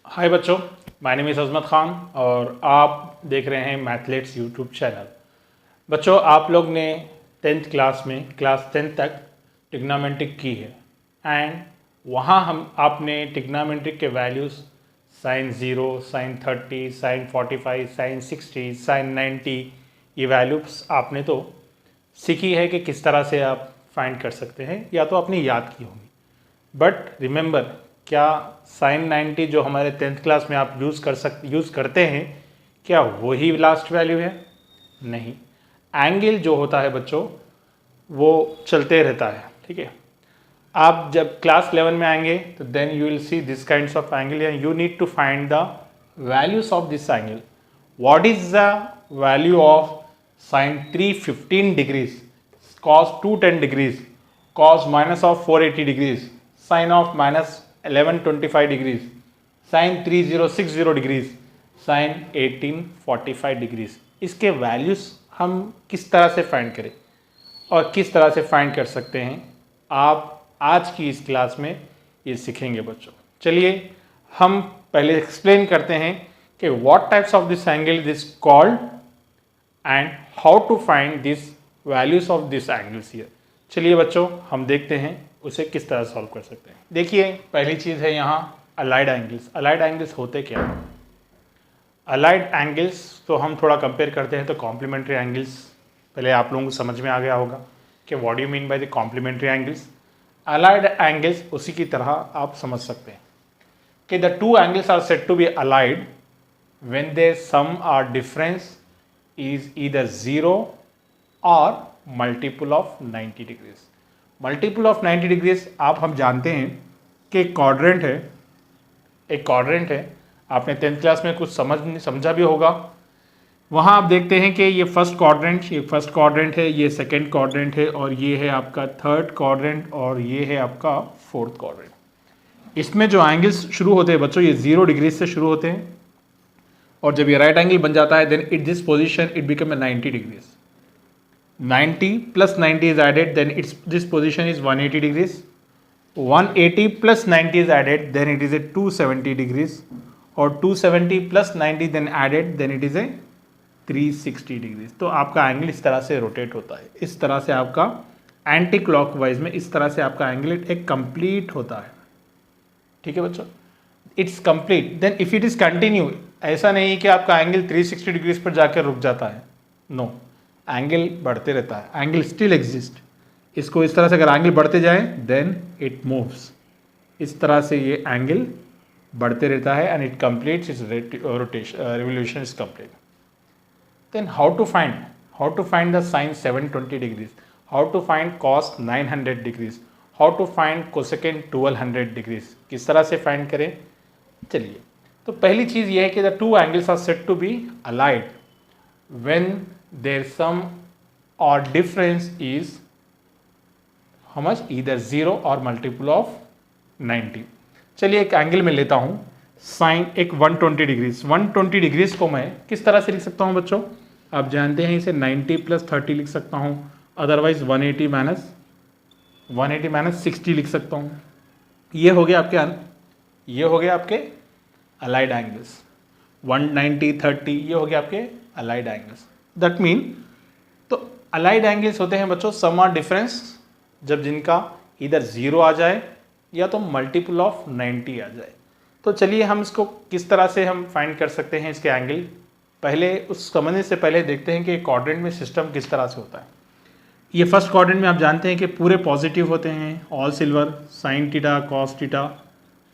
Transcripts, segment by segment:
हाय बच्चों, my name is अजमत खान और आप देख रहे हैं मैथलेट्स यूट्यूब चैनल। बच्चों, आप लोग ने 10th क्लास में क्लास 10 तक ट्रिग्नोमेट्रिक की है एंड वहाँ आपने ट्रिग्नोमेट्रिक के values sine 0, sine 30, sine 45, sine 60, sine 90 ये वैल्यूज़ आपने तो सीखी है कि किस तरह से आप फाइंड कर सकते हैं या तो आपने याद की होंगी। बट रिमेंबर, क्या साइन 90 जो हमारे 10th क्लास में आप यूज़ करते हैं, क्या वही लास्ट वैल्यू है? नहीं। एंगल जो होता है बच्चों वो चलते रहता है, ठीक है। आप जब क्लास 11 में आएंगे तो then you will see this kinds of angle and you need to find the values of this angle. What is the value of sine 315 degrees, cos 210 degrees, cos minus of 480 degrees, sine of minus 1125 degrees, sine 3060 degrees, sine 1845 degrees. इसके values हम किस तरह से find करें और किस तरह से फाइंड कर सकते हैं, आप आज की इस क्लास में ये सीखेंगे बच्चों। चलिए हम पहले एक्सप्लेन करते हैं कि what types of this angle this called and how to find this values of this angles here. चलिए बच्चों, हम देखते हैं उसे किस तरह सॉल्व कर सकते हैं। देखिए, पहली चीज़ है यहाँ अलाइड एंगल्स। अलाइड एंगल्स होते क्या हैं? अलाइड एंगल्स तो हम थोड़ा कंपेयर करते हैं तो कॉम्प्लीमेंट्री एंगल्स पहले आप लोगों को समझ में आ गया होगा कि what do you mean by the complementary angles. Allied angles उसी की तरह आप समझ सकते हैं कि the two angles are said to be allied when their sum are difference is either 0 और multiple of 90 degrees. Multiple of 90 degrees हम जानते हैं कि एक क्वाड्रेंट है। आपने 10th क्लास में कुछ समझा भी होगा। वहाँ आप देखते हैं कि ये फर्स्ट क्वाड्रेंट है, ये सेकंड क्वाड्रेंट है और ये है आपका थर्ड क्वाड्रेंट और ये है आपका फोर्थ क्वाड्रेंट। इसमें जो एंगल्स शुरू होते हैं बच्चों, ये 0 डिग्री से शुरू होते हैं और जब ये राइट एंगल बन जाता है then it this position it become 90 degrees. 90 plus 90 is added, then this position is 180 degrees. 180 plus 90 is added, then it is a 270 degrees. और 270 plus 90 then added, then it is a 360 degrees. तो आपका angle इस तरह से rotate होता है, इस तरह से आपका एंटी क्लॉकवाइज में इस तरह से आपका एंगल एक कंप्लीट होता है। ठीक है बच्चों, it's complete. Then if it is continue, ऐसा नहीं कि आपका एंगल 360 डिग्रीज पर जाकर रुक जाता है, नो, एंगल बढ़ते रहता है, एंगल स्टिल एग्जिस्ट। इसको इस तरह से अगर एंगल बढ़ते जाए देन इट मूव्स, इस तरह से ये एंगल बढ़ते रहता है and it completes its rotation, revolution is complete. Then how to find the sine 720 degrees, how to find cos 900 degrees, how to find cosecant 1200 degrees, किस तरह से फाइंड करें। चलिए, तो पहली चीज़ ये है कि the two angles are said to be allied when their sum or difference is how much, either 0 or multiple of 90। चलिए एक एंगल में लेता हूँ साइन एक 120 डिग्रीज। 120 डिग्रीज को मैं किस तरह से लिख सकता हूँ बच्चों? आप जानते हैं इसे 90 प्लस 30 लिख सकता हूँ, अदरवाइज 180 माइनस 60 लिख सकता हूँ। ये हो गया आपके अलाइड एंगल्स। 190 30 ये हो गया आपके अलाइड एंगल्स। दैट मीन, तो अलाइड एंगल्स होते हैं बच्चों सम और डिफरेंस जब जिनका इधर 0 आ जाए या तो मल्टीपल ऑफ 90 आ जाए। तो चलिए हम इसको किस तरह से हम फाइंड कर सकते हैं इसके एंगल। पहले उस समझने से पहले देखते हैं कि क्वाड्रेंट में सिस्टम किस तरह से होता है। ये फर्स्ट क्वाड्रेंट में आप जानते हैं कि पूरे पॉजिटिव होते हैं, all silver, sine theta, cos theta,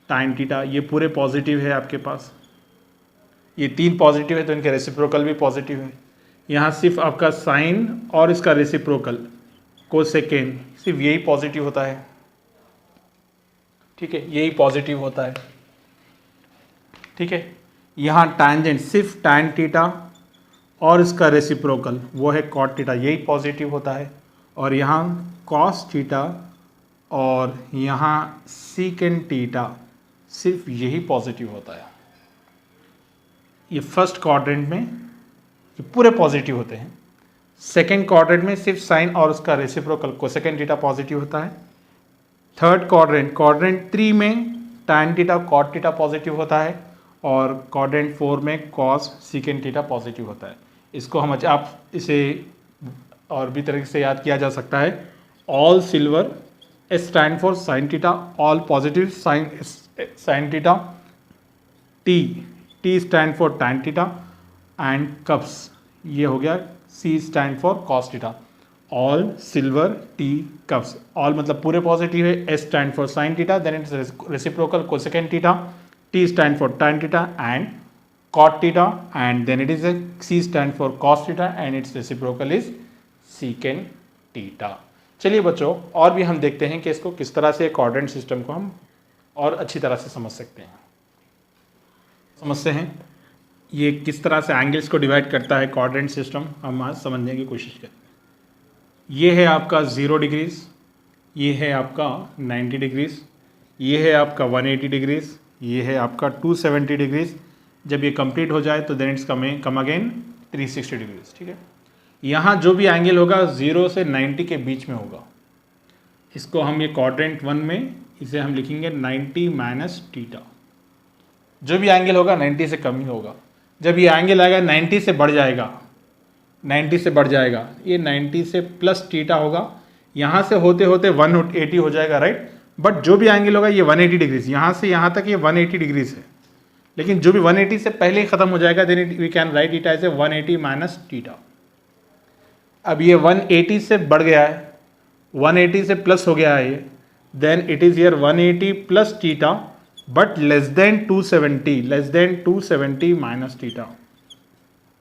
टाइन टीटा, ये पूरे पॉजिटिव है आपके पास। ये 3 पॉजिटिव है तो इनके रेसिप्रोकल भी पॉजिटिव है। यहाँ सिर्फ आपका साइन और इसका रेसिप्रोकल कोसेकेंड सिर्फ यही पॉजिटिव होता है, ठीक है, यही पॉजिटिव होता है, ठीक है। यहाँ टैंजेंट सिर्फ टैन टीटा और इसका रेसिप्रोकल वो है कॉट टीटा, यही पॉजिटिव होता है। और यहाँ कॉस टीटा और यहाँ सीकेंड टीटा सिर्फ यही पॉजिटिव होता है। ये फर्स्ट क्वाड्रेंट में ये पूरे पॉजिटिव होते हैं। सेकेंड क्वाड्रेंट में सिर्फ साइन और उसका रेसिप्रोकल कोसेकेंड टीटा पॉजिटिव होता है। थर्ड क्वाड्रेंट 3 में tan theta cot theta positive होता है और क्वाड्रेंट 4 में कॉस सीकेंट थीटा पॉजिटिव होता है। इसको हम आप इसे और भी तरीके से याद किया जा सकता है। All silver S stand for sine theta, all positive sine theta, T stand for tan theta and cups ये हो गया C stand for cos theta. All silver T cups, all मतलब पूरे पॉजिटिव है, S stand for sine theta, then it's reciprocal cosecant theta, T stand for tan theta and cot theta, and then it is a c stand for cos theta and its reciprocal is secant theta। चलिए बच्चों, और भी हम देखते हैं कि इसको किस तरह से क्वाड्रेंट सिस्टम को हम और अच्छी तरह से समझ सकते हैं। समझते हैं ये किस तरह से एंगल्स को डिवाइड करता है क्वाड्रेंट सिस्टम, हम आज समझने की कोशिश करते हैं। ये है आपका 0 डिग्रीज, ये है आपका 90 डिग्रीज, ये है आपका 180 डिग्रीज, ये है आपका 270 डिग्रीज। जब ये कंप्लीट हो जाए तो then it's come again 360 degrees. ठीक है, यहाँ जो भी एंगल होगा 0 से 90 के बीच में होगा। इसको हम ये क्वाड्रेंट 1 में इसे हम लिखेंगे 90 माइनस थीटा। जो भी एंगल होगा 90 से कम ही होगा। जब ये एंगल आएगा 90 से बढ़ जाएगा, 90 से बढ़ जाएगा, ये 90 से प्लस थीटा होगा। यहाँ से होते होते 180 हो जाएगा, राइट। बट जो भी एंगल होगा ये 180 डिग्रीज, यहाँ से यहाँ तक ये 180 डिग्रीज है, लेकिन जो भी 180 से पहले ही खत्म हो जाएगा, then we can write it as a 180 minus theta. अब ये 180 से बढ़ गया है, 180 से प्लस हो गया है ये, then it is here 180 plus theta but less than 270 minus theta.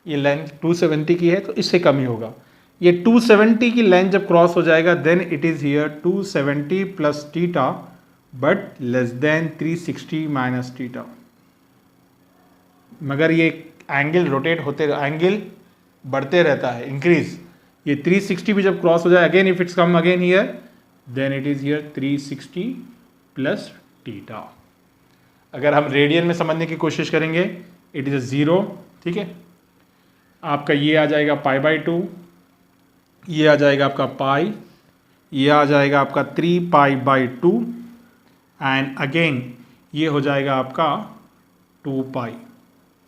ये लेंथ 270 की है तो इससे कम ही होगा। ये 270 की लेंथ जब क्रॉस हो जाएगा then it is here 270 plus theta but less than 360 minus theta. मगर ये एंगल रोटेट होते, एंगल बढ़ते रहता है, इंक्रीज। ये 360 भी जब क्रॉस हो जाए again if it's come again here then it is here 360 plus theta. अगर हम रेडियन में समझने की कोशिश करेंगे इट इज 0। ठीक है, आपका ये आ जाएगा π/2, ये आ जाएगा आपका पाई, ये आ जाएगा आपका 3π/2 एंड अगेन ये हो जाएगा आपका 2π,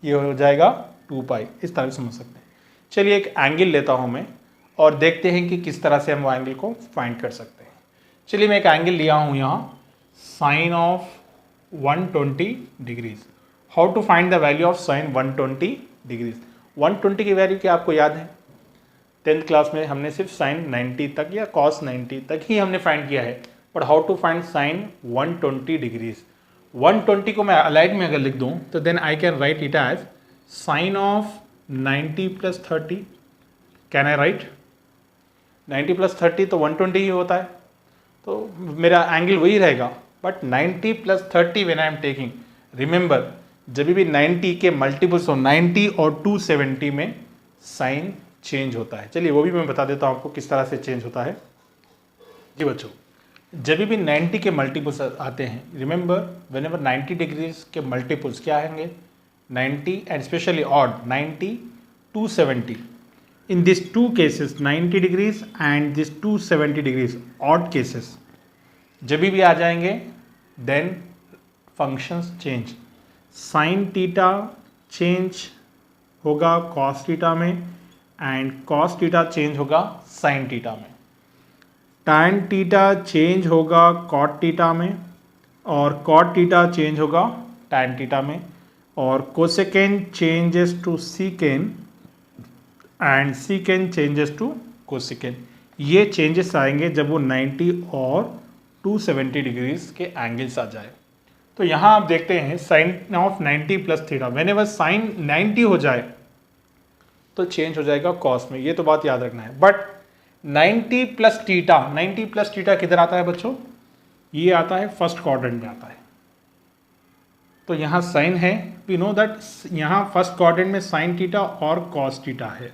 ये हो जाएगा 2π। इस तरह से समझ सकते हैं। चलिए एक एंगल लेता हूं मैं और देखते हैं कि किस तरह से हम वो एंगल को फाइंड कर सकते हैं। चलिए मैं एक एंगल लिया हूं यहाँ sine of 120 degrees. How to find the value of sine 120 degrees. 120 की वैल्यू क्या आपको याद है? 10th क्लास में हमने सिर्फ साइन 90 तक या कॉस 90 तक ही हमने फाइंड किया है, but how to find sine 120 degrees. 120 को मैं अलाइड में अगर लिख दूं तो then I can write it as sine of 90 plus 30। Can I write 90 plus 30 तो 120 ही होता है, तो मेरा एंगल वही रहेगा। But 90 plus 30 when I am taking, remember जब भी 90 के मल्टीपल्स हो 90 और 270 में साइन चेंज होता है। चलिए वो भी मैं बता देता हूँ आपको किस तरह से चेंज होता है। जी बच्चों, जब भी 90 के मल्टीपल्स आते हैं, रिमेंबर वेन एवर 90 डिग्रीज के मल्टीपल्स क्या होंगे 90 and specially odd 90 270। In this two cases 90 degrees and this 270 degrees odd cases जब भी आ जाएंगे then functions change. Sine theta change होगा कॉस थीटा में एंड कॉस थीटा चेंज होगा साइन थीटा में। टैन थीटा चेंज होगा कॉट थीटा में और कॉट थीटा चेंज होगा टैन थीटा में, और cosecant changes to secant and secant changes to cosecant. ये चेंजेस आएंगे जब वो 90 और 270 डिग्रीज के एंगल्स आ जाए। तो यहाँ आप देखते हैं sine of 90 plus theta, whenever sine 90 हो जाए तो चेंज हो जाएगा कॉस में, ये तो बात याद रखना है। But 90 plus theta, 90 plus theta किधर आता है बच्चों? ये आता है फर्स्ट क्वाड्रेंट में आता है। तो यहाँ साइन है, वी नो दैट यहाँ फर्स्ट क्वाड्रेंट में साइन थीटा और कॉस थीटा है।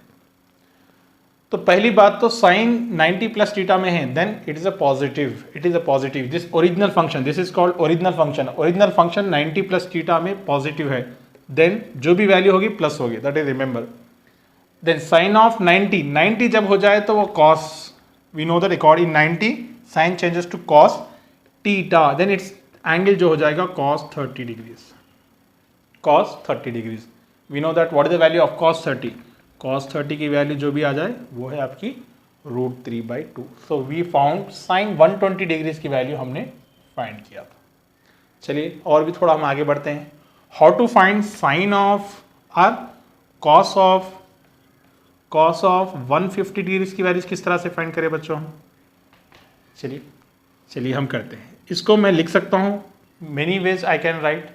तो पहली बात तो साइन 90 प्लस थीटा में है, then it is a positive, it is a positive. This original function, this is called original function. Original function 90 plus theta में पॉजिटिव है, देन जो भी वैल्यू होगी प्लस होगी, that is remember. Then sine of 90 जब हो जाए तो वो cos, we know that according 90 sine changes to cos theta, then it's angle जो हो जाएगा cos 30 degrees. cos 30 degrees. We know that what is the value of cos 30। cos 30 की value जो भी आ जाए वो है आपकी √3/2। So we found sin 120 degrees की वैल्यू हमने फाइंड किया था। चलिए और भी थोड़ा हम आगे बढ़ते हैं। How to find sine of or cos of 150 degrees की वैल्यूज किस तरह से फाइंड करें बच्चों हम? चलिए हम करते हैं। इसको मैं लिख सकता हूँ many ways I can write.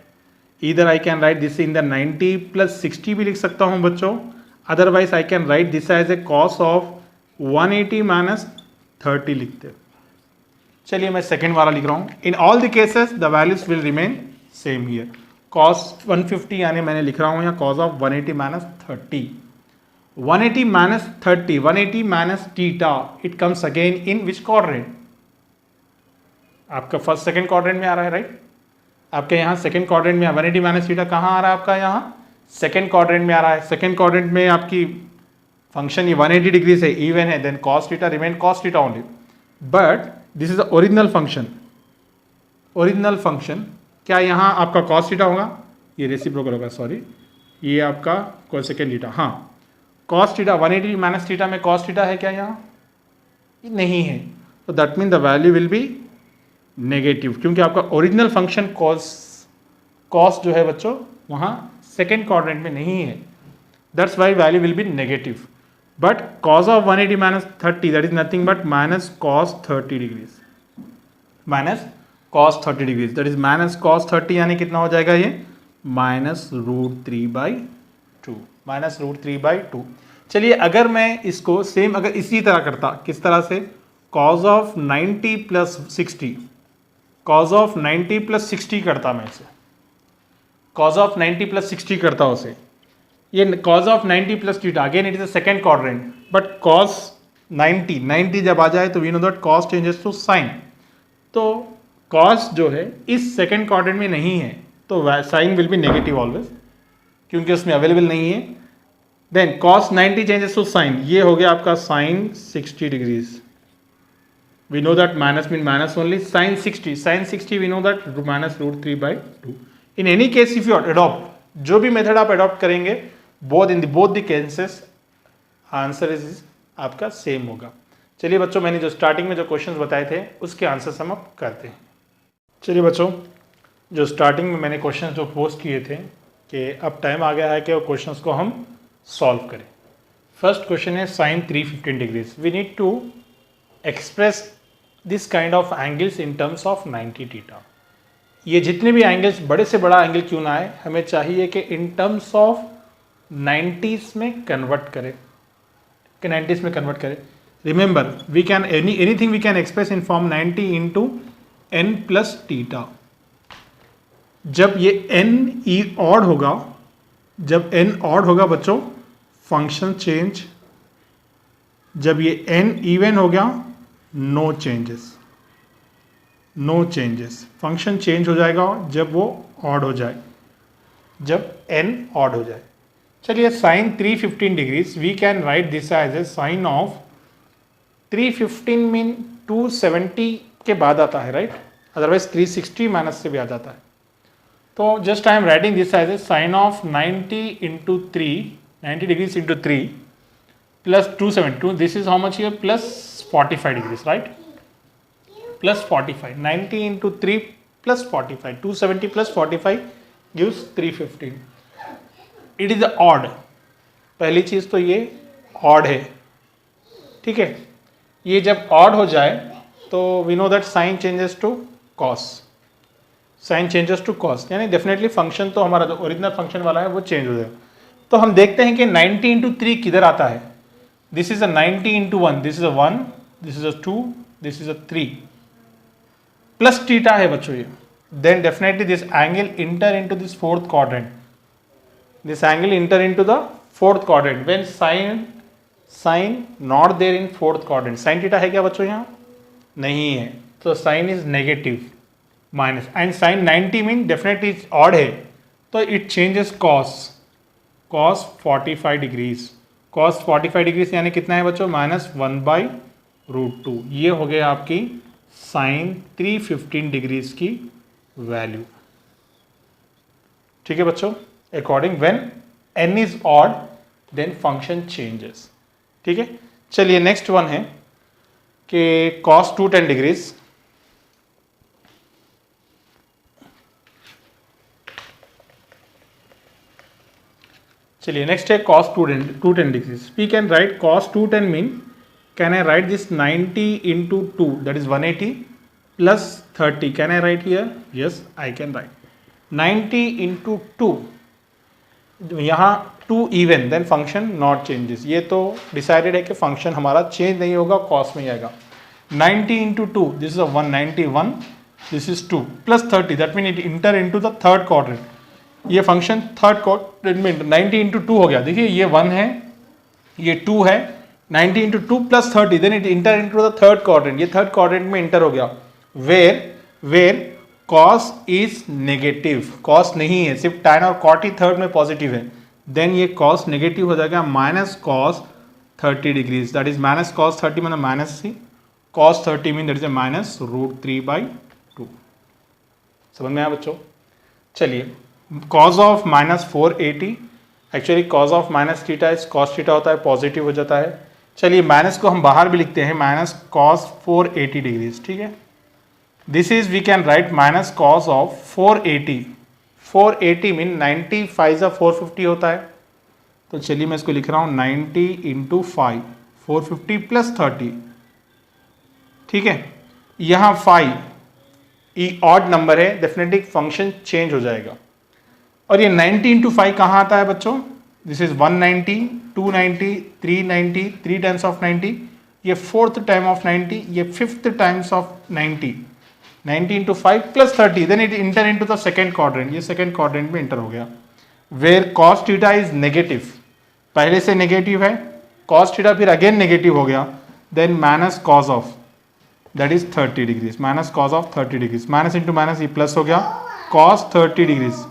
Either I can write this in the 90 + 60 भी लिख सकता हूँ बच्चों। Otherwise I can write this as a cos of 180 - 30 लिखते। चलिए मैं सेकेंड वाला लिख रहा हूँ। In all the cases the values will remain same here. cos 150 यानी मैंने लिख रहा हूँ यहाँ cos of 180 - 30। 180 - 30, 180 - theta, it comes again in which quadrant? आपका फर्स्ट सेकंड क्वाड्रेंट में आ रहा है, राइट? आपके यहाँ सेकंड क्वाड्रेंट में 180 - थीटा कहाँ आ रहा है आपका? यहाँ सेकंड क्वाड्रेंट में आ रहा है। सेकंड क्वाड्रेंट में आपकी फंक्शन ये 180 डिग्री से इवन है, then cos theta remain cos theta only. But this is the original function. Original function क्या यहाँ आपका cos थीटा होगा? ये रेसिप्रोकल होगा, सॉरी, ये आपका कोसेकेंड थीटा। हाँ, cos थीटा 180 - थीटा में cos थीटा है क्या यहाँ? नहीं है। तो that mean the value will be negative, क्योंकि आपका ओरिजिनल फंक्शन cos जो है बच्चों वहाँ सेकेंड क्वाड्रेंट में नहीं है। That's why value will be negative. But cos of 180 - 30 that is nothing but -cos 30 degrees. -cos 30 degrees that is -cos 30 यानी कितना हो जाएगा ये? -√3/2। -√3/2। चलिए अगर मैं इसको सेम अगर इसी तरह करता, किस तरह से? cos ऑफ 90 + 60, cos ऑफ 90 + 60 करता मैं इसे, cos ऑफ 90 + 60 करता उसे। ये cos of 90 + theta, again it is a second quadrant, but cos 90 जब आ जाए तो we know that cos changes to sin। तो cos जो है इस सेकेंड क्वाड्रेंट में नहीं है, तो sin will be negative always, क्योंकि उसमें अवेलेबल नहीं है। Then cos 90 changes to sin, ये हो गया आपका sin 60 degrees. We know that minus mean minus only. Sin 60 we know that -√3/2. In any case if you adopt, जो भी मेथड आप अडॉप्ट करेंगे both the cases answer is आपका same होगा। चलिए बच्चों, मैंने जो स्टार्टिंग में जो क्वेश्चंस बताए थे उसके आंसर्स हम अब करते हैं। चलिए बच्चों, जो स्टार्टिंग में मैंने क्वेश्चंस जो पोस्ट किए थे कि अब टाइम आ गया है कि वो क्वेश्चंस को हम सॉल्व करें। फर्स्ट क्वेश्चन है sin 315 degrees. We need to express this kind of angles in terms of 90 theta. ये जितने भी एंगल्स, बड़े से बड़ा एंगल क्यों ना आए, हमें चाहिए कि इन टर्म्स ऑफ 90s में कन्वर्ट करें, कि 90s में कन्वर्ट करें। Remember we can anything we can express in form 90 × n + theta. जब ये n ऑड होगा, जब n ऑड होगा बच्चों फंक्शन चेंज, जब ये n इवन हो गया नो चेंजेस, फंक्शन चेंज हो जाएगा जब वो ऑड हो जाए, जब n ऑड हो जाए। चलिए sin 315 degrees we can write this as a sine of 315 mean 270 के बाद आता है, राइट? अदरवाइज 360 माइनस से भी आ जाता है। तो just I am writing this as a sine of 90 degrees × 3 plus 272, this is how much here? Plus 45 degrees, right? Plus 45, 90 × 3 plus 45, 270 plus 45 gives 315. It is odd. पहली चीज तो ये odd है, ठीक है? ये जब odd हो जाए तो we know that sin changes to cos. Sin changes to cos, यानी डेफिनेटली फंक्शन तो हमारा जो ओरिजिनल फंक्शन वाला है वो चेंज हो जाएगा। तो हम देखते हैं कि 90 × 3 किधर आता है। This is a 90 × 1, this is a 1, this is a 2, this is a 3, plus theta है बच्चों ये। Then definitely this angle enter into this fourth quadrant. This angle enter into the fourth quadrant when sin not there in fourth quadrant. Sin theta है क्या बच्चों यहाँ? नहीं है, तो sin is negative minus, and sin 90 mean definitely it's odd है, तो it changes cos 45 degrees. cos 45 degree यानी कितना है बच्चों? -1/√2। ये हो गया आपकी sin 315 डिग्रीज की वैल्यू, ठीक है बच्चों? According when n is odd then function changes. ठीक है, चलिए नेक्स्ट वन है कि cos 210 डिग्रीज। चलिए नेक्स्ट है cos 210 degrees. We can write cos 210 mean can I write this 90 into 2 that is 180 plus 30. Can I write here? Yes, I can write 90 into 2. यहाँ 2 even then function not changes. ये तो decided है कि function हमारा change नहीं होगा, cos में ही आएगा। 90 into 2 this is 191, this is 2 plus 30 that mean it enter into the third quadrant. ये फंक्शन थर्ड क्वाड्रेंट में 90 into 2 हो गया। देखिए ये 1 है, ये 2 है, 90 into 2 plus 30 then it enter into the third quadrant। ये थर्ड क्वाड्रेंट में इंटर हो गया। where cos is negative, cos नहीं है, सिर्फ tan और cot ही थर्ड में पॉजिटिव है, देन ये cos नेगेटिव हो जाएगा minus cos 30 degrees. That is minus cos 30 मतलब minus c, cos 30 mean that is minus √3/2। समझ में आया बच्चों? चलिए cos of minus 480, actually cos of minus theta is cos theta होता है, पॉजिटिव हो जाता है। चलिए माइनस को हम बाहर भी लिखते हैं, माइनस cos 480 डिग्रीज। ठीक है, this is we can write minus cos of 480। 480 mean 90 5 450 होता है, तो चलिए मैं इसको लिख रहा हूँ 90 into 5 450 plus 30। ठीक है, यहाँ 5 ऑड नंबर है, डेफिनेटली फंक्शन चेंज हो जाएगा। और ये 90 into 5 कहाँ आता है बच्चों? दिस इज 190, 290, 390, 3 टाइम्स ऑफ 90, ये फोर्थ टाइम ऑफ 90, ये fifth times of 90। 90 into 5 plus 30 then it enter into the second quadrant. ये सेकंड क्वाड्रेंट में इंटर हो गया। Where cos theta is negative, पहले से नेगेटिव है, cos थीटा फिर अगेन नेगेटिव हो गया, then minus cos of that is 30 degrees, minus cos of 30 degrees, minus into minus ये प्लस हो गया, cos 30 degrees,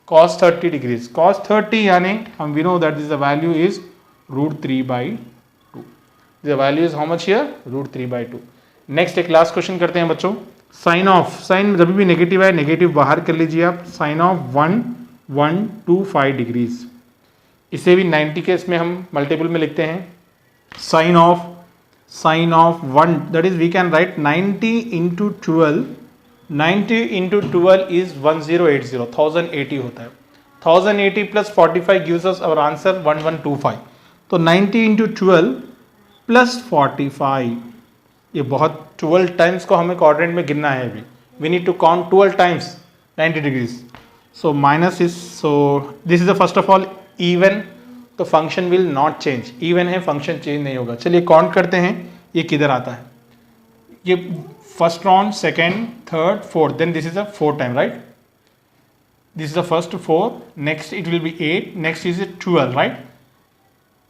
cos 30 degrees, cos 30 यानी हम we know that the value is √3/2। The value is how much here? √3/2। Next एक last question करते हैं बच्चों। Sign of, sign जब भी नेगेटिव है नेगेटिव बाहर कर लीजिए आप, साइन ऑफ 125 डिग्रीज। इसे भी 90 के इसमें हम मल्टीपल में लिखते हैं। Sine of 1 that is we can write 90 into 12, 90 into 12 is 1080, 1080 होता है। 1080 plus 45 gives us our answer 1125। तो 90 into 12 plus 45, ये बहुत 12 टाइम्स को हमें क्वाड्रेंट में गिनना है अभी। We need to count 12 times 90 degrees. So minus is, so this is the first of all even, तो function will not change, even है फंक्शन चेंज नहीं होगा। चलिए काउंट करते हैं ये किधर आता है। ये first round, second, third, fourth, then this is the fourth time, right? This is the first 4, next it will be 8, next is 12, right?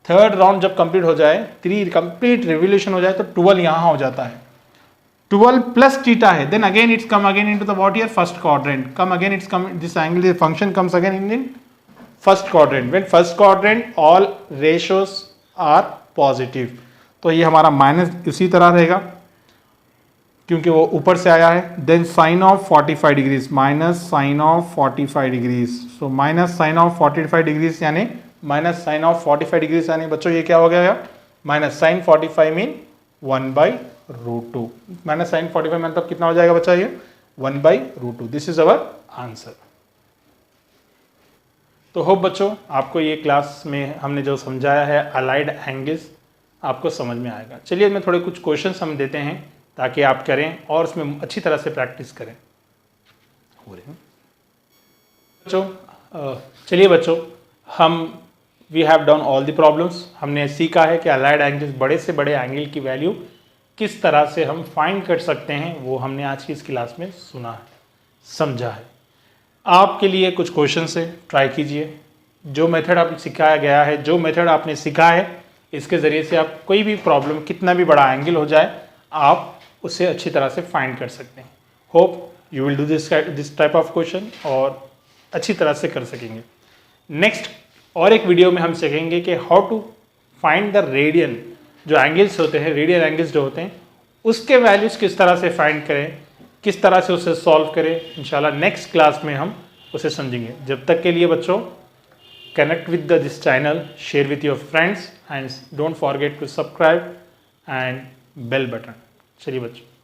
Third round जब कंप्लीट हो जाए, 3 कंप्लीट रिवोल्यूशन हो जाए तो 12 यहाँ हो जाता है। 12 प्लस थीटा है, then again it's come again into the what here? First quadrant. Come again it's come, this angle function comes again in first quadrant. When first quadrant all ratios are positive, तो ये हमारा minus इसी तरह रहेगा क्योंकि वो ऊपर से आया है। Then sine of 45 degrees, minus sine of 45 degrees, so minus sine of 45 degrees यानी माइनस साइन ऑफ 45 डिग्रीज यानी बच्चों ये क्या हो गया? Minus sine 45 mean 1/√2। Minus sine 45 मतलब कितना हो जाएगा बच्चा? ये 1/√2। This is our answer. तो होप बच्चों आपको ये क्लास में हमने जो समझाया है अलाइड एंगल्स आपको समझ में आएगा। चलिए मैं थोड़े कुछ क्वेश्चंस हम देते हैं ताकि आप करें और उसमें अच्छी तरह से प्रैक्टिस करें। हो रहे हैं बच्चों? चलिए बच्चों, हम we have done all the problems. हमने सीखा है कि अलाइड एंगल्स, बड़े से बड़े एंगल की वैल्यू किस तरह से हम फाइंड कर सकते हैं, वो हमने आज की इस क्लास में सुना है, समझा है। आपके लिए कुछ क्वेश्चन है, ट्राई कीजिए। जो मेथड आपको सिखाया गया है, जो मेथड आपने सीखा है, इसके ज़रिए से आप कोई भी प्रॉब्लम, कितना भी बड़ा एंगल हो जाए, आप उसे अच्छी तरह से फाइंड कर सकते हैं। Hope you will do this type of question और अच्छी तरह से कर सकेंगे। नेक्स्ट और एक वीडियो में हम सीखेंगे कि how to find the radian, जो एंगल्स होते हैं, रेडियन एंगल्स जो होते हैं, उसके वैल्यूज़ किस तरह से फाइंड करें, किस तरह से उसे सॉल्व करें। इंशाल्लाह नेक्स्ट क्लास में हम उसे समझेंगे। जब तक के लिए बच्चों connect with this channel, share with your friends, and don't forget to subscribe and bell button. चलिए बच्चों